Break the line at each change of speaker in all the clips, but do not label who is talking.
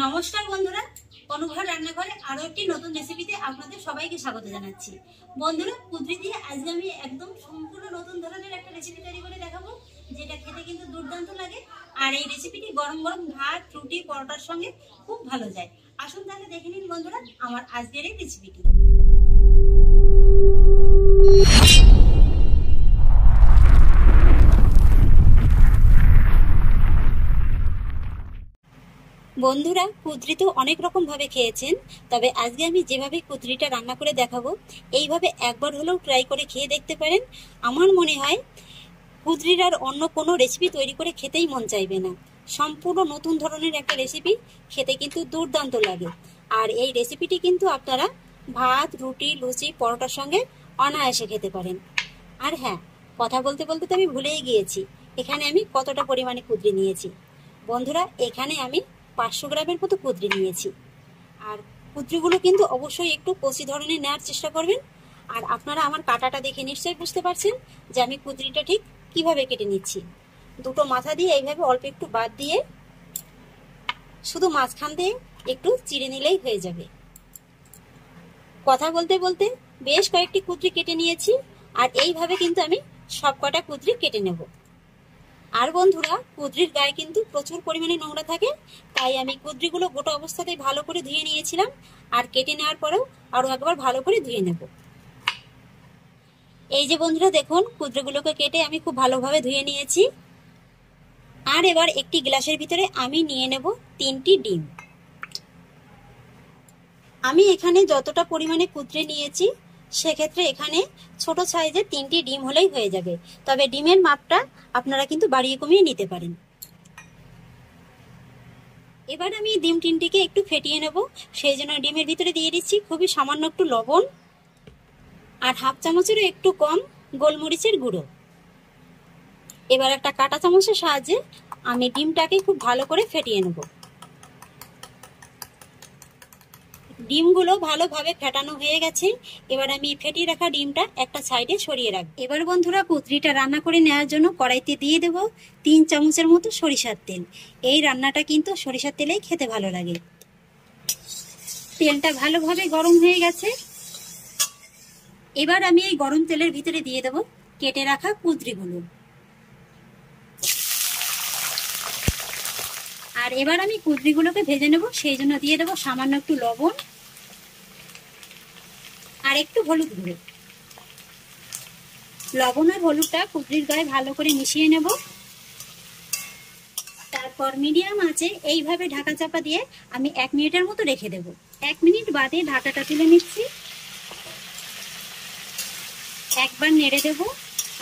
নমস্কার বন্ধুরা, অনুঘর রান্নাঘরে আরো একটি নতুন রেসিপিতে আপনাদের সবাইকে স্বাগত জানাচ্ছি। বন্ধুরা, কুঁদরি দিয়ে আজকে আমি একদম সম্পূর্ণ নতুন ধরনের একটা রেসিপি তৈরি করে দেখাবো, যেটা খেতে কিন্তু দুর্দান্ত লাগে। আর এই রেসিপিটি গরম গরম ভাত, রুটি, পরোটার সঙ্গে খুব ভালো যায়। আসুন তাহলে দেখে নিন বন্ধুরা আমার আজকের এই রেসিপিটি। বন্ধুরা, কুঁদরি তো অনেক রকম ভাবে খেয়েছেন, তবে আজকে আমি যেভাবে কুঁদরিটা রান্না করে দেখাবো এইভাবে একবার হলেও ট্রাই করে খেয়ে দেখতে পারেন। আমার মনে হয় কুঁদরির আর অন্য কোনো রেসিপি তৈরি করে খেতেই মন চাইবে না। সম্পূর্ণ নতুন ধরনের একটা রেসিপি, খেতে কিন্তু দুর্দান্ত লাগে। আর এই রেসিপিটি কিন্তু আপনারা ভাত, রুটি, লুচি, পরোটার সঙ্গে অনায়াসে খেতে পারেন। আর হ্যাঁ, কথা বলতে বলতে তো আমি ভুলেই গিয়েছি, এখানে আমি কতটা পরিমাণে কুঁদরি নিয়েছি। বন্ধুরা, এখানে আমি 500 গ্রামের মতো কুঁদরি নিয়েছি। আর কুঁদরিগুলো কিন্তু অবশ্যই একটু কচি ধরনের নেওয়ার চেষ্টা করবেন। আর আপনারা আমার কাটাটা দেখে নিশ্চয়ই বুঝতে পারছেন যে আমি কুঁদরিটা ঠিক কিভাবে কেটে নিচ্ছি। দুটো মাথা দিয়ে এইভাবে অল্প একটু বাদ দিয়ে শুধু মাঝখান দিয়ে একটু চিড়ে নিলেই হয়ে যাবে। কথা বলতে বলতে বেশ কয়েকটি কুঁদরি কেটে নিয়েছি, আর এইভাবে কিন্তু আমি সব কটা কুঁদরি কেটে নেব। আর বন্ধুরা, কুঁদরির গায়ে কিন্তু প্রচুর পরিমাণে নোংরা থাকে, তাই আমি কুঁদরিগুলো গোটা অবস্থাতেই ভালো করে ধুয়ে নিয়েছিলাম। আর কেটে নেওয়ার পরেও আরো একবার ভালো করে ধুয়ে নেব। এই যে বন্ধুরা দেখুন, কুঁদরিগুলোকে কেটে আমি খুব ভালোভাবে ধুয়ে নিয়েছি। আর এবার একটি গ্লাসের ভিতরে আমি নিয়ে নেব 3টি ডিম। আমি এখানে যতটা পরিমাণে কুঁদরি নিয়েছি সেক্ষেত্রে এখানে ছোট সাইজের 3টি ডিম হলেই হয়ে যাবে, তবে ডিমের মাপটা আপনারা কিন্তু বাড়িয়ে কমিয়ে নিতে পারেন। এবার আমি ডিম 3টিকে একটু ফেটিয়ে নেব, সেই জন্য ডিমের ভিতরে দিয়ে দিচ্ছি খুবই সামান্য একটু লবণ আর হাফ চামচেরও একটু কম গোলমরিচের গুঁড়ো। এবার একটা কাঁটা চামচের সাহায্যে আমি ডিমটাকে খুব ভালো করে ফেটিয়ে নেব। ডিমগুলো ভালোভাবে ফেটানো হয়ে গেছে। এবার আমি ফেটিয়ে রাখা ডিমটা একটা সাইডে সরিয়ে রাখবো। এবার বন্ধুরা, কুঁদরিটা রান্না করে নেওয়ার জন্য কড়াইতে দিয়ে দেব 3 চামচের মতো সরিষার তেল। এই রান্নাটা কিন্তু সরিষার তেলেই খেতে ভালো লাগে। তেলটা ভালোভাবে গরম হয়ে গেছে। এবার আমি এই গরম তেলের ভিতরে দিয়ে দেব কেটে রাখা কুঁদরিগুলো। আর এবার আমি কুঁদরিগুলোকে ভেজে নেব, সেই জন্য দিয়ে দেব সামান্য একটু লবণ আর একটু হলুদ গুঁড়ো। লবণ আর হলুদটা কুঁদরির গায়ে ভালো করে মিশিয়ে নেব। তারপর মিডিয়াম আঁচে এইভাবে ঢাকা চাপা দিয়ে আমি 1 মিনিটের মতো রেখে দেব। 1 মিনিট বাদে ঢাকাটা তুলে নিচ্ছি। একবার নেড়ে দেব।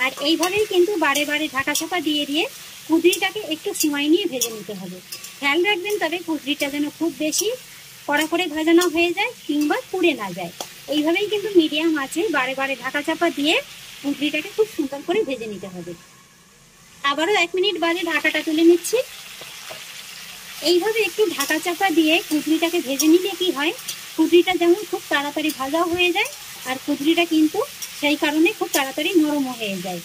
আর এইভাবেই কিন্তু বারে বারে ঢাকা চাপা দিয়ে দিয়ে কুঁদরিটাকে একটু সময় নিয়ে ভেজে নিতে হবে। খেয়াল রাখবেন তবে কুঁদরিটা যেন খুব বেশি কড়া করে ভাজা না হয়ে যায় কিংবা পুড়ে না যায়। এইভাবেই কিন্তু মিডিয়াম আঁচে বারে বারে ঢাকা চাপা দিয়ে কুঁদরিটাকে খুব সুন্দর করে ভেজে নিতে হবে। আবারও 1 মিনিট বাদে ঢাকাটা তুলে নিচ্ছি। এইভাবে একটু ঢাকা চাপা দিয়ে কুঁদরিটাকে ভেজে নিলে কি হয়, কুঁদরিটা যেমন খুব তাড়াতাড়ি ভাজাও হয়ে যায়, আর কুঁদরিটা কিন্তু সেই কারণে খুব তাড়াতাড়ি নরমও হয়ে যায়।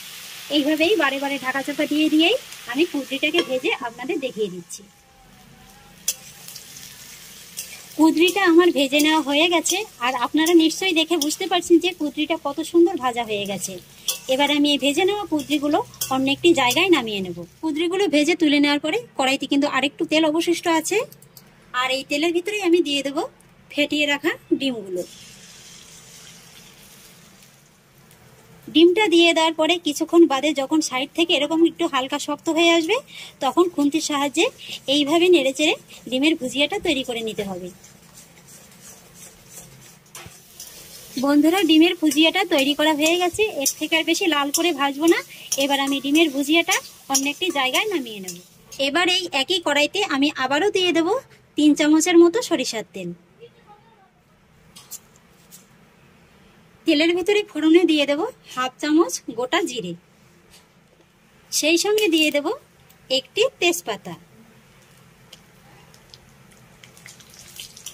এইভাবেই বারে বারে ঢাকা চাপা দিয়ে দিয়েই আমি কুঁদরিটাকে ভেজে আপনাদের দেখিয়ে দিচ্ছি। কুঁদরিটা আমার ভেজে নেওয়া হয়ে গেছে, আর আপনারা নিশ্চয়ই দেখে বুঝতে পারছেন যে কুঁদরিটা কত সুন্দর ভাজা হয়ে গেছে। এবার আমি এই ভেজে নেওয়া কুঁদরিগুলো অন্য একটি জায়গায় নামিয়ে নেব। কুঁদরিগুলো ভেজে তুলে নেওয়ার পরে কড়াইতে কিন্তু আরেকটু তেল অবশিষ্ট আছে, আর এই তেলের ভিতরেই আমি দিয়ে দেব ফেটিয়ে রাখা ডিমগুলো। ডিমটা দিয়ে দেওয়ার পরে কিছুক্ষণ বাদে যখন সাইড থেকে এরকম একটু হালকা শক্ত হয়ে আসবে, তখন খুন্তির সাহায্যে এইভাবে নেড়েচেড়ে ডিমের ভুজিয়াটা তৈরি করে নিতে হবে। বন্ধুরা, ডিমের ভুজিয়াটা তৈরি করা হয়ে গেছে। এর থেকে আর বেশি লাল করে ভাজবো না। এবার আমি ডিমের ভুজিয়াটা অন্য একটি জায়গায় নামিয়ে নেব। এবার এই একই কড়াইতে আমি আবারও দিয়ে দেব 3 চামচের মতো সরিষার তেল। তেলের ভিতরে ফোড়নে দিয়ে দেব হাফ চামচ গোটা জিরে, সেই সঙ্গে দিয়ে দেব একটি তেজপাতা।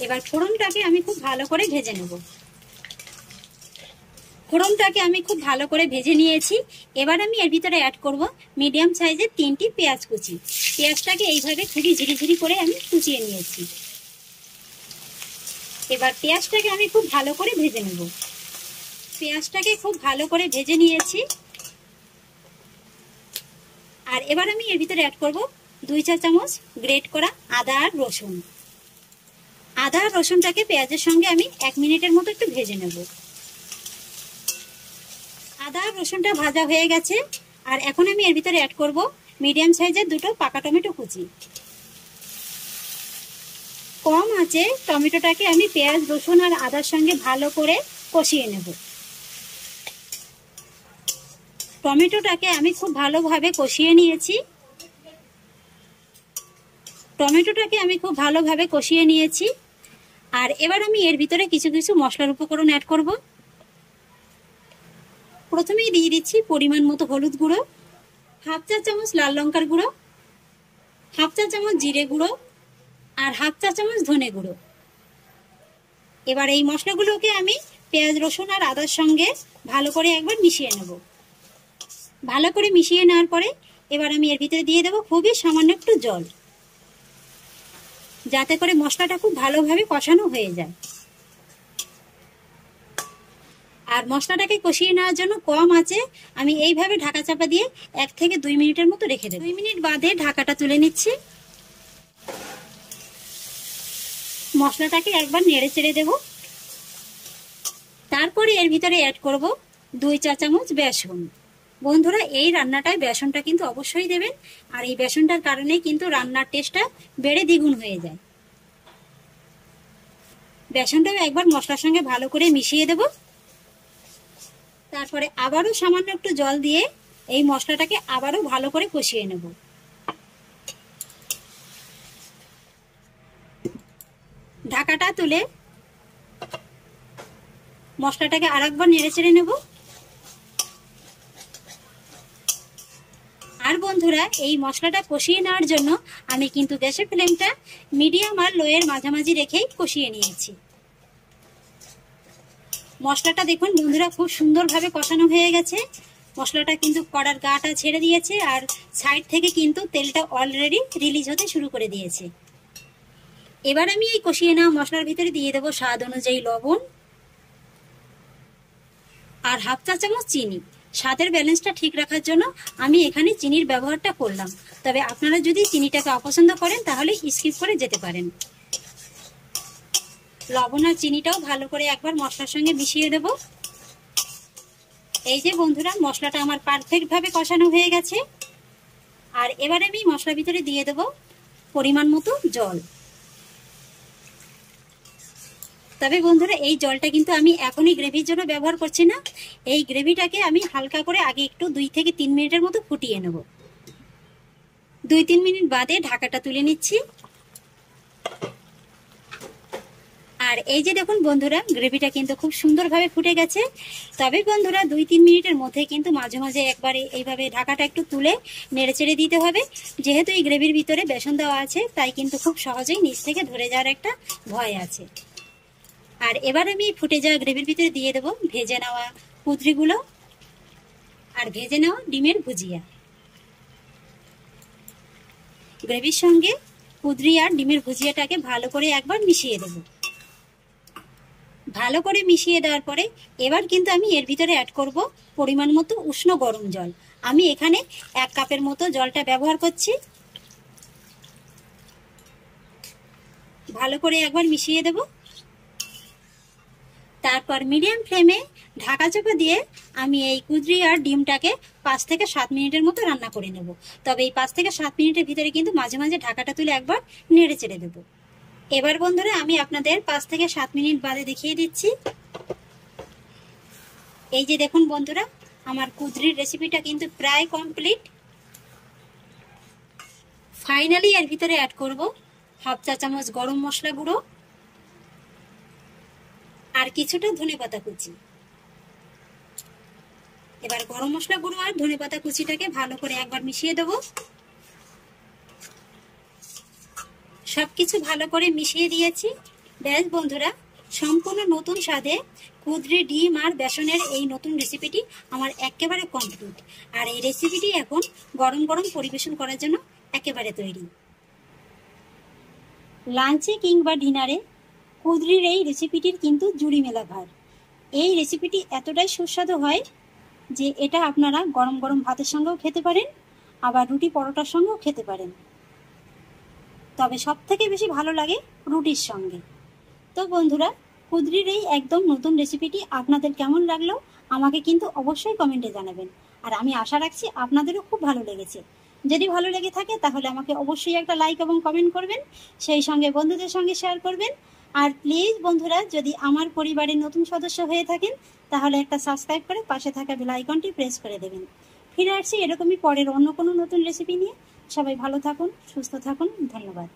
এবার ফোড়নটাকে আমি খুব ভালো করে ভেজে নেব। ফোড়নটাকে আমি খুব ভালো করে ভেজে নিয়েছি। এবার আমি এর ভিতরে অ্যাড করব মিডিয়াম সাইজের 3টি পেঁয়াজ কুচি। পেঁয়াজটাকে এইভাবে খুবই ঝিরিঝিরি করে আমি কুচিয়ে নিয়েছি। এবার পেঁয়াজটাকে আমি খুব ভালো করে ভেজে নেব। পেঁয়াজটাকে খুব ভালো করে ভেজে নিয়েছি। আর এবার আমি এর ভিতরে অ্যাড করব 2 চা চামচ গ্রেট করা আদা আর রসুন। আদা আর রসুনটাকে পেঁয়াজের সঙ্গে আমি 1 মিনিটের মতো একটু ভেজে নেব। আদা আর রসুনটা ভাজা হয়ে গেছে। আর এখন আমি এর ভিতরে অ্যাড করব মিডিয়াম সাইজের 2টো পাকা টমেটো কুচি। কম আঁচে টমেটোটাকে আমি পেঁয়াজ রসুন আর আদার সঙ্গে ভালো করে কষিয়ে নেব। টমেটোটাকে আমি খুব ভালোভাবে কষিয়ে নিয়েছি। আর এবার আমি এর ভিতরে কিছু কিছু মশলার উপকরণ অ্যাড করব। প্রথমেই দিয়ে দিচ্ছি পরিমাণ মতো হলুদ গুঁড়ো, 1/2 চা চামচ লাল লঙ্কার গুঁড়ো, 1/2 চা চামচ জিরে গুঁড়ো আর 1/2 চা চামচ ধনে গুঁড়ো। এবার এই মশলাগুলোকে আমি পেঁয়াজ রসুন আর আদার সঙ্গে ভালো করে একবার মিশিয়ে নেব। ভালো করে মিশিয়ে নেওয়ার পরে এবার আমি এর ভিতরে দিয়ে দেবো খুবই সামান্য একটু জল, যাতে করে মশলাটা খুব ভালোভাবে কষানো হয়ে যায়। আর মশলাটাকে কষিয়ে নেওয়ার জন্য কম আঁচে আমি এইভাবে ঢাকা চাপা দিয়ে 1 থেকে 2 মিনিটের মতো রেখে দেব। 2 মিনিট বাদে ঢাকাটা তুলে নিচ্ছি। মশলাটাকে একবার নেড়ে চেড়ে দেব। তারপরে এর ভিতরে অ্যাড করব 2 চা চামচ বেসন। বন্ধুরা, এই রান্নাটায় বেসনটা কিন্তু অবশ্যই দেবেন। আর এই বেসনটার কারণে কিন্তু রান্নার টেস্টটা বেড়ে দ্বিগুণ হয়ে যায়। বেসনটাও একবার মশলার সঙ্গে ভালো করে মিশিয়ে দেব। তারপরে আবারও সামান্য একটু জল দিয়ে এই মশলাটাকে আবারও ভালো করে কষিয়ে নেব। ঢাকাটা তুলে মশলাটাকে আরেকবার নেড়ে চেড়ে নেব। আর বন্ধুরা, এই মশলাটা কষিয়ে নেওয়ার জন্য আমি কিন্তু গ্যাসের ফ্লেমটা মিডিয়াম আর লোয়ের মাঝামাঝি রেখেই কষিয়ে নিয়েছি। মশলাটা দেখুন বন্ধুরা, খুব সুন্দরভাবে কষানো হয়ে গেছে। মশলাটা কিন্তু কড়ার গাটা ছেড়ে দিয়েছে আর সাইড থেকে কিন্তু তেলটা অলরেডি রিলিজ হতে শুরু করে দিয়েছে। এবার আমি এই কষিয়ে নেওয়া মশলার ভিতরে দিয়ে দেবো স্বাদ অনুযায়ী লবণ আর 1/2 চা চামচ চিনি। স্বাদের ব্যালেন্সটা ঠিক রাখার জন্য আমি এখানে চিনির ব্যবহারটা করলাম। তবে আপনারা যদি চিনিটাকে অপছন্দ করেন তাহলে স্কিপ করে যেতে পারেন। লবণ আর চিনিটাও ভালো করে একবার মশলার সঙ্গে মিশিয়ে দেব। এই যে বন্ধুরা, মশলাটা আমার পারফেক্ট ভাবে কষানো হয়ে গেছে। আর এবার আমি মশলার ভিতরে দিয়ে দেব পরিমাণ মতো জল। তবে বন্ধুরা, এই জলটা কিন্তু আমি এখনই গ্রেভির জন্য ব্যবহার করছি না। এই গ্রেভিটাকে আমি হালকা করে আগে একটু 2 থেকে 3 মিনিটের মতো ফুটিয়ে নেব। 2-3 মিনিট বাদে ঢাকাটা তুলে নিচ্ছি। আর এই যে দেখুন বন্ধুরা, গ্রেভিটা কিন্তু খুব সুন্দরভাবে ফুটে গেছে। তবে বন্ধুরা, 2-3 মিনিটের মধ্যে কিন্তু মাঝে মাঝে একবারে এইভাবে ঢাকাটা একটু তুলে নেড়ে চেড়ে দিতে হবে। যেহেতু এই গ্রেভির ভিতরে বেসন দেওয়া আছে, তাই কিন্তু খুব সহজেই নিচ থেকে ধরে যাওয়ার একটা ভয় আছে। আর এবার আমি ফুটে যাওয়া গ্রেভির ভিতরে দিয়ে দেবো ভেজে নেওয়া কুঁদরিগুলো আর ভেজে নেওয়া ডিমের ভুজিয়া। গ্রেভির সঙ্গে কুঁদরি আর ডিমের ভুজিয়াটাকে ভালো করে একবার মিশিয়ে দেব। ভালো করে মিশিয়ে দেওয়ার পরে এবার কিন্তু আমি এর ভিতরে অ্যাড করব পরিমাণ মতো উষ্ণ গরম জল। আমি এখানে 1 কাপের মতো জলটা ব্যবহার করছি। ভালো করে একবার মিশিয়ে দেব। তারপর মিডিয়াম ফ্লেমে ঢাকা চাপা দিয়ে আমি এই কুঁদরি আর ডিমটাকে 5 থেকে 7 মিনিটের মতো রান্না করে নেব। তবে এই 5 থেকে 7 মিনিটের ভিতরে কিন্তু মাঝে মাঝে ঢাকাটা তুলে একবার নেড়ে চেড়ে দেব। এবার বন্ধুরা, আমি আপনাদের 5 থেকে 7 মিনিট বাদে দেখিয়ে দিচ্ছি। এই যে দেখুন বন্ধুরা, আমার কুঁদরির রেসিপিটা কিন্তু প্রায় কমপ্লিট। ফাইনালি এর ভিতরে অ্যাড করব 1/2 চা চামচ গরম মশলা গুঁড়ো আর কিছুটা ধনেপাতা কুচি। এবার গরম মশলা গুঁড়ো আর ধনেপাতা কুচিটাকে ভালো করে একবার মিশিয়ে দেব। সবকিছু ভালো করে মিশিয়ে দিয়েছি। ব্যাস বন্ধুরা, সম্পূর্ণ নতুন স্বাদে কুঁদরি ডিম আর বেসনের এই নতুন রেসিপিটি আমার একেবারে কমপ্লিট। আর এই রেসিপিটি এখন গরম গরম পরিবেশন করার জন্য একেবারে তৈরি। লাঞ্চে কিংবা ডিনারে কুঁদরির এই রেসিপিটির কিন্তু জুড়ি মেলা ভার। এই রেসিপিটি এতটাই সুস্বাদু হয় যে এটা আপনারা গরম গরম ভাতের সঙ্গেও খেতে পারেন, আবার রুটি পরোটার সঙ্গেও খেতে পারেন, তবে সব থেকে বেশি ভালো লাগে রুটির সঙ্গে। তো বন্ধুরা, কুঁদরির এই একদম নতুন রেসিপিটি আপনাদের কেমন লাগলো আমাকে কিন্তু অবশ্যই কমেন্টে জানাবেন। আর আমি আশা রাখছি আপনাদেরও খুব ভালো লেগেছে। যদি ভালো লেগে থাকে তাহলে আমাকে অবশ্যই একটা লাইক এবং কমেন্ট করবেন, সেই সঙ্গে বন্ধুদের সঙ্গে শেয়ার করবেন। আর প্লিজ বন্ধুরা, যদি আমার পরিবারের নতুন সদস্য হয়ে থাকেন তাহলে একটা সাবস্ক্রাইব করে পাশে থাকা বেল আইকনটি প্রেস করে দেবেন। ফিরে আসছি এরকমই পরের অন্য কোনো নতুন রেসিপি নিয়ে। সবাই ভালো থাকুন, সুস্থ থাকুন, ধন্যবাদ।